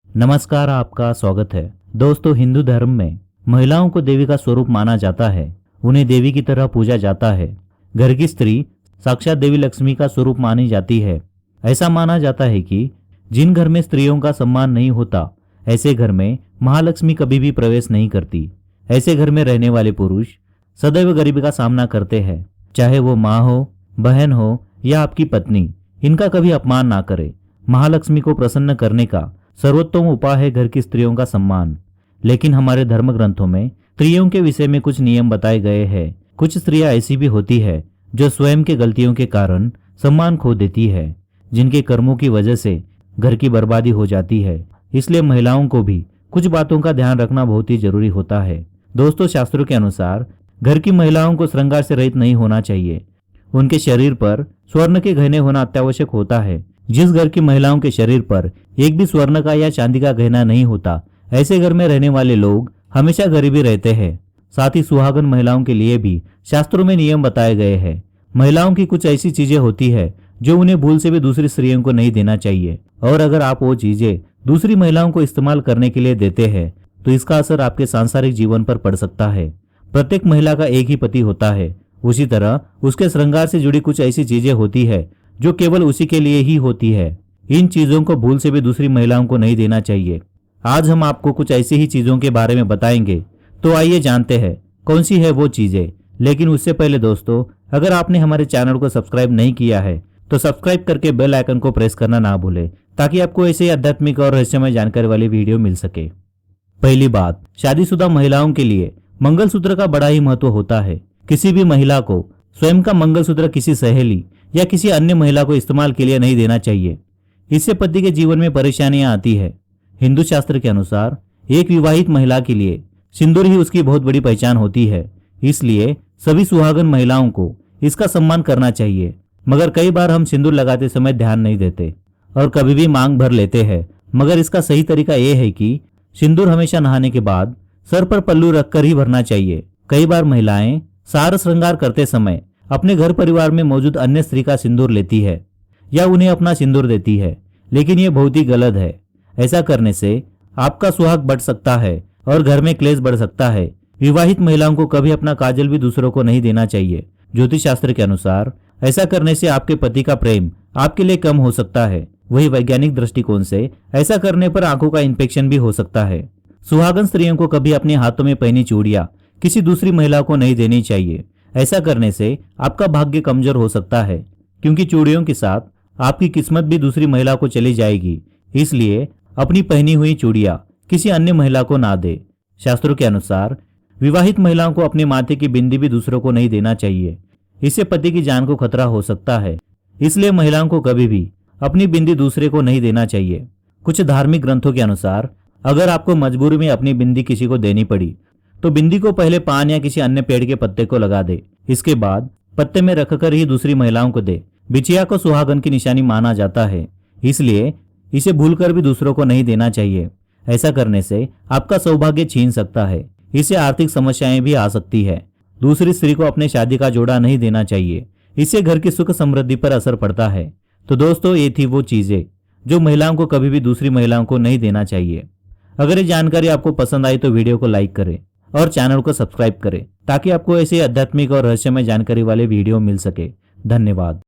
नमस्कार, आपका स्वागत है। दोस्तों, हिंदू धर्म में महिलाओं को देवी का स्वरूप माना जाता है। उन्हें देवी की तरह पूजा जाता है। घर की स्त्री साक्षात देवी लक्ष्मी का स्वरूप मानी जाती है। ऐसा माना जाता है कि जिन घर में स्त्रियों का सम्मान नहीं होता, ऐसे घर में महालक्ष्मी कभी भी प्रवेश नहीं करती। ऐसे घर में रहने वाले पुरुष सदैव गरीबी का सामना करते हैं। चाहे वो माँ हो, बहन हो या आपकी पत्नी, इनका कभी अपमान ना करे। महालक्ष्मी को प्रसन्न करने का सर्वोत्तम उपाय है घर की स्त्रियों का सम्मान। लेकिन हमारे धर्म ग्रंथों में स्त्रियों के विषय में कुछ नियम बताए गए हैं। कुछ स्त्रियां ऐसी भी होती है जो स्वयं के गलतियों के कारण सम्मान खो देती है, जिनके कर्मों की वजह से घर की बर्बादी हो जाती है। इसलिए महिलाओं को भी कुछ बातों का ध्यान रखना बहुत ही जरूरी होता है। दोस्तों, शास्त्रों के अनुसार घर की महिलाओं को श्रृंगार से रहित नहीं होना चाहिए। उनके शरीर पर स्वर्ण के गहने होना अत्यावश्यक होता है। जिस घर की महिलाओं के शरीर पर एक भी स्वर्ण का या चांदी का गहना नहीं होता, ऐसे घर में रहने वाले लोग हमेशा गरीबी रहते हैं। साथ ही सुहागन महिलाओं के लिए भी शास्त्रों में नियम बताए गए हैं। महिलाओं की कुछ ऐसी चीजें होती है जो उन्हें भूल से भी दूसरी स्त्रियों को नहीं देना चाहिए, और अगर आप वो चीजें दूसरी महिलाओं को इस्तेमाल करने के लिए देते हैं तो इसका असर आपके सांसारिक जीवन पर पड़ सकता है। प्रत्येक महिला का एक ही पति होता है, उसी तरह उसके श्रृंगार से जुड़ी कुछ ऐसी चीजें होती है जो केवल उसी के लिए ही होती है। इन चीजों को भूल से भी दूसरी महिलाओं को नहीं देना चाहिए। आज हम आपको कुछ ऐसी ही चीजों के बारे में बताएंगे, तो आइए जानते हैं कौन सी है वो चीजें। लेकिन उससे पहले दोस्तों, अगर आपने हमारे चैनल को सब्सक्राइब नहीं किया है तो सब्सक्राइब करके बेल आइकन को प्रेस करना ना भूलें, ताकि आपको ऐसे आध्यात्मिक और रहस्यमय जानकारी वाली वीडियो मिल सके। पहली बात, शादीशुदा महिलाओं के लिए मंगलसूत्र का बड़ा ही महत्व होता है। किसी भी महिला को स्वयं का मंगलसूत्र किसी सहेली या किसी अन्य महिला को इस्तेमाल के लिए नहीं देना चाहिए। इससे पति के जीवन में परेशानियां आती है। हिंदू शास्त्र के अनुसार एक विवाहित महिला के लिए सिंदूर ही उसकी बहुत बड़ी पहचान होती है। इसलिए सभी सुहागन महिलाओं को इसका सम्मान करना चाहिए। मगर कई बार हम सिंदूर लगाते समय ध्यान नहीं देते और कभी भी मांग भर लेते हैं। मगर इसका सही तरीका यह है कि सिंदूर हमेशा नहाने के बाद सर पर पल्लू रखकर ही भरना चाहिए। कई बार महिलाएं सार श्रृंगार करते समय अपने घर परिवार में मौजूद अन्य स्त्री का सिंदूर लेती है या उन्हें अपना सिंदूर देती है, लेकिन यह बहुत ही गलत है। ऐसा करने से आपका सुहाग बढ़ सकता है और घर में क्लेश बढ़ सकता है। विवाहित महिलाओं को कभी अपना काजल भी दूसरों को नहीं देना चाहिए। ज्योतिष शास्त्र के अनुसार ऐसा करने से आपके पति का प्रेम आपके लिए कम हो सकता है। वही वैज्ञानिक दृष्टिकोण से ऐसा करने पर आंखों का इन्फेक्शन भी हो सकता है। सुहागन स्त्रियों को कभी अपने हाथों में पहनी चूड़ियां किसी दूसरी महिला को नहीं देनी चाहिए। ऐसा करने से आपका भाग्य कमजोर हो सकता है, क्योंकि चूड़ियों के साथ आपकी किस्मत भी दूसरी महिला को चली जाएगी। इसलिए अपनी पहनी हुई चूड़ियां किसी अन्य महिला को ना दे। शास्त्रों के अनुसार विवाहित महिलाओं को अपने माथे की बिंदी भी दूसरों को नहीं देना चाहिए। इससे पति की जान को खतरा हो सकता है। इसलिए महिलाओं को कभी भी अपनी बिंदी दूसरे को नहीं देना चाहिए। कुछ धार्मिक ग्रंथों के अनुसार अगर आपको मजबूरी में अपनी बिंदी किसी को देनी पड़ी तो बिंदी को पहले पान या किसी अन्य पेड़ के पत्ते को लगा दे। इसके बाद पत्ते में रखकर ही दूसरी महिलाओं को दे। बिछिया को सुहागन की निशानी माना जाता है, इसलिए इसे भूलकर भी दूसरों को नहीं देना चाहिए। ऐसा करने से आपका सौभाग्य छीन सकता है। इससे आर्थिक समस्याएं भी आ सकती है। दूसरी स्त्री को अपने शादी का जोड़ा नहीं देना चाहिए। इससे घर की सुख समृद्धि पर असर पड़ता है। तो दोस्तों, ये थी वो चीजें जो महिलाओं को कभी भी दूसरी महिलाओं को नहीं देना चाहिए। अगर ये जानकारी आपको पसंद आई तो वीडियो को लाइक करें और चैनल को सब्सक्राइब करें, ताकि आपको ऐसे आध्यात्मिक और रहस्यमय जानकारी वाले वीडियो मिल सके। धन्यवाद।